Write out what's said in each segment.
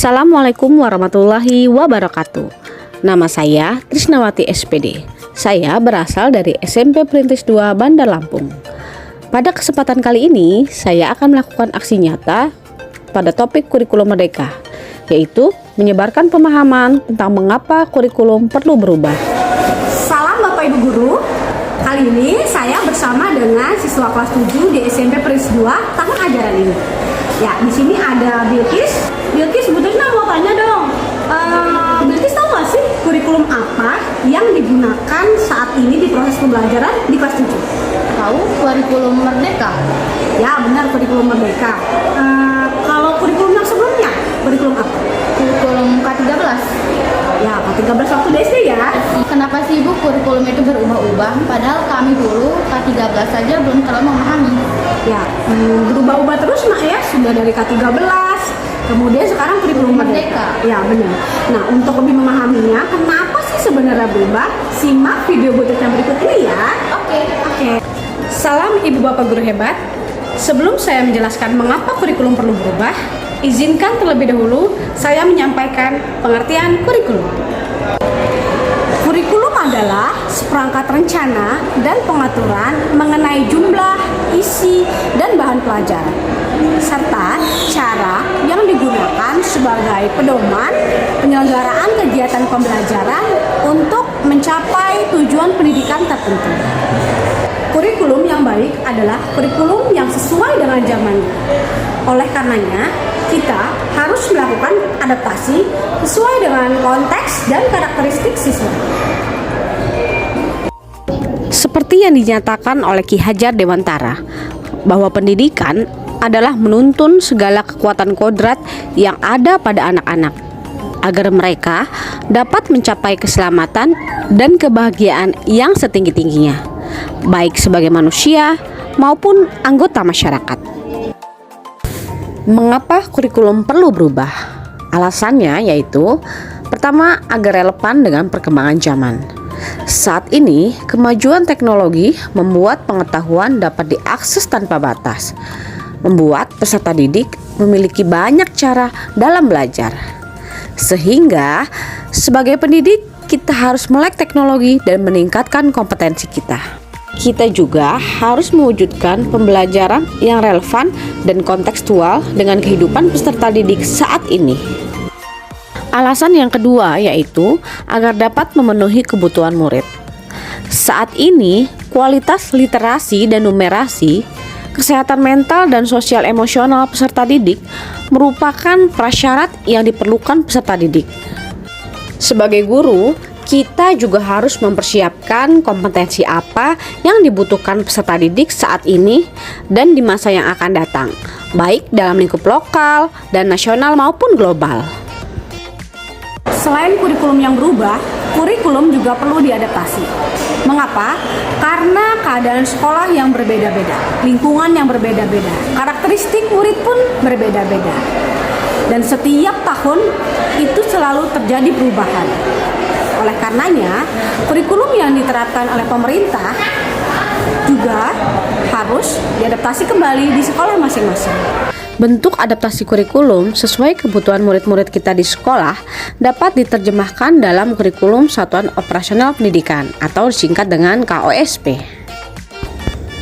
Assalamualaikum warahmatullahi wabarakatuh. Nama saya Trisnawati SPD. Saya berasal dari SMP Perintis 2 Bandar Lampung. Pada kesempatan kali ini, saya akan melakukan aksi nyata pada topik kurikulum merdeka, yaitu menyebarkan pemahaman tentang mengapa kurikulum perlu berubah. Salam Bapak Ibu Guru. Kali ini saya bersama dengan siswa kelas 7 di SMP Perintis 2 tahun ajaran ini. Ya, di sini ada Bilkis. Bilkis, sebetulnya mau tanya dong. Bilkis tahu nggak sih kurikulum apa yang digunakan saat ini di proses pembelajaran di kelas 7? Tahu kurikulum merdeka? Ya, benar, kurikulum merdeka. Kalau kurikulum yang sebelumnya, kurikulum apa? Kurikulum K13. Ya, K13 waktu di SD ya. Kenapa sih Ibu kurikulum itu berubah-ubah? Padahal kami dulu K13 saja belum terlalu memahami. Ya, berubah-ubah terus Mak ya, sudah dari K13, kemudian sekarang kurikulum merdeka. Ya, benar. Nah, untuk lebih memahaminya, kenapa sih sebenarnya berubah? Simak video yang berikut ini ya. Oke. Salam Ibu Bapak Guru hebat. Sebelum saya menjelaskan mengapa kurikulum perlu berubah, izinkan terlebih dahulu saya menyampaikan pengertian kurikulum. Kurikulum adalah seperangkat rencana dan pengaturan mengenai jumlah, isi, dan bahan pelajaran, serta cara yang digunakan sebagai pedoman penyelenggaraan kegiatan pembelajaran untuk mencapai tujuan pendidikan tertentu. Kurikulum yang baik adalah kurikulum yang sesuai dengan zamannya. Oleh karenanya, kita harus melakukan adaptasi sesuai dengan konteks dan karakteristik siswa. Seperti yang dinyatakan oleh Ki Hajar Dewantara, bahwa pendidikan adalah menuntun segala kekuatan kodrat yang ada pada anak-anak, agar mereka dapat mencapai keselamatan dan kebahagiaan yang setinggi-tingginya, baik sebagai manusia maupun anggota masyarakat. Mengapa kurikulum perlu berubah? Alasannya yaitu, pertama, agar relevan dengan perkembangan zaman. Saat ini, kemajuan teknologi membuat pengetahuan dapat diakses tanpa batas, membuat peserta didik memiliki banyak cara dalam belajar. Sehingga, sebagai pendidik, kita harus melek teknologi dan meningkatkan kompetensi kita. Kita juga harus mewujudkan pembelajaran yang relevan dan kontekstual dengan kehidupan peserta didik saat ini. Alasan yang kedua yaitu agar dapat memenuhi kebutuhan murid. Saat ini, kualitas literasi dan numerasi, kesehatan mental dan sosial emosional peserta didik merupakan prasyarat yang diperlukan peserta didik. Sebagai guru, kita juga harus mempersiapkan kompetensi apa yang dibutuhkan peserta didik saat ini dan di masa yang akan datang, baik dalam lingkup lokal dan nasional maupun global. Selain kurikulum yang berubah, kurikulum juga perlu diadaptasi. Mengapa? Karena keadaan sekolah yang berbeda-beda, lingkungan yang berbeda-beda, karakteristik murid pun berbeda-beda. Dan setiap tahun itu selalu terjadi perubahan. Oleh karenanya, kurikulum yang diterapkan oleh pemerintah juga harus diadaptasi kembali di sekolah masing-masing. Bentuk adaptasi kurikulum sesuai kebutuhan murid-murid kita di sekolah dapat diterjemahkan dalam kurikulum Satuan Operasional Pendidikan atau disingkat dengan KOSP.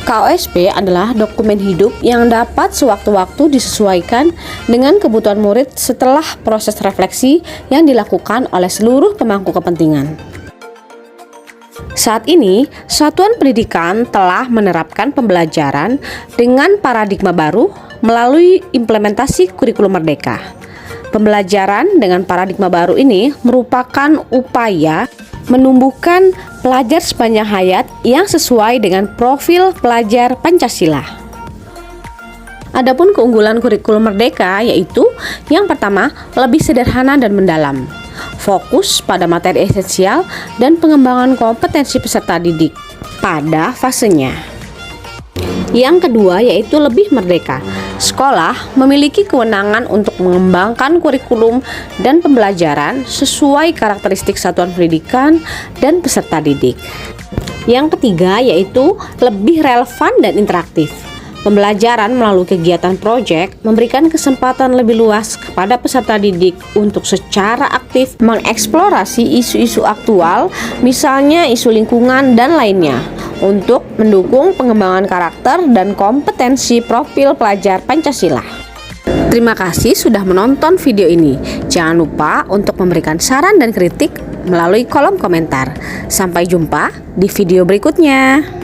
KOSP adalah dokumen hidup yang dapat sewaktu-waktu disesuaikan dengan kebutuhan murid setelah proses refleksi yang dilakukan oleh seluruh pemangku kepentingan. Saat ini, Satuan Pendidikan telah menerapkan pembelajaran dengan paradigma baru melalui implementasi kurikulum merdeka. Pembelajaran dengan paradigma baru ini merupakan upaya menumbuhkan pelajar sepanjang hayat yang sesuai dengan profil pelajar Pancasila. Adapun keunggulan kurikulum merdeka yaitu yang pertama, lebih sederhana dan mendalam, fokus pada materi esensial dan pengembangan kompetensi peserta didik pada fasenya. Yang kedua yaitu lebih merdeka. Sekolah memiliki kewenangan untuk mengembangkan kurikulum dan pembelajaran sesuai karakteristik satuan pendidikan dan peserta didik. Yang ketiga yaitu lebih relevan dan interaktif. Pembelajaran melalui kegiatan proyek memberikan kesempatan lebih luas kepada peserta didik untuk secara aktif mengeksplorasi isu-isu aktual, misalnya isu lingkungan dan lainnya, untuk mendukung pengembangan karakter dan kompetensi profil pelajar Pancasila. Terima kasih sudah menonton video ini. Jangan lupa untuk memberikan saran dan kritik melalui kolom komentar. Sampai jumpa di video berikutnya.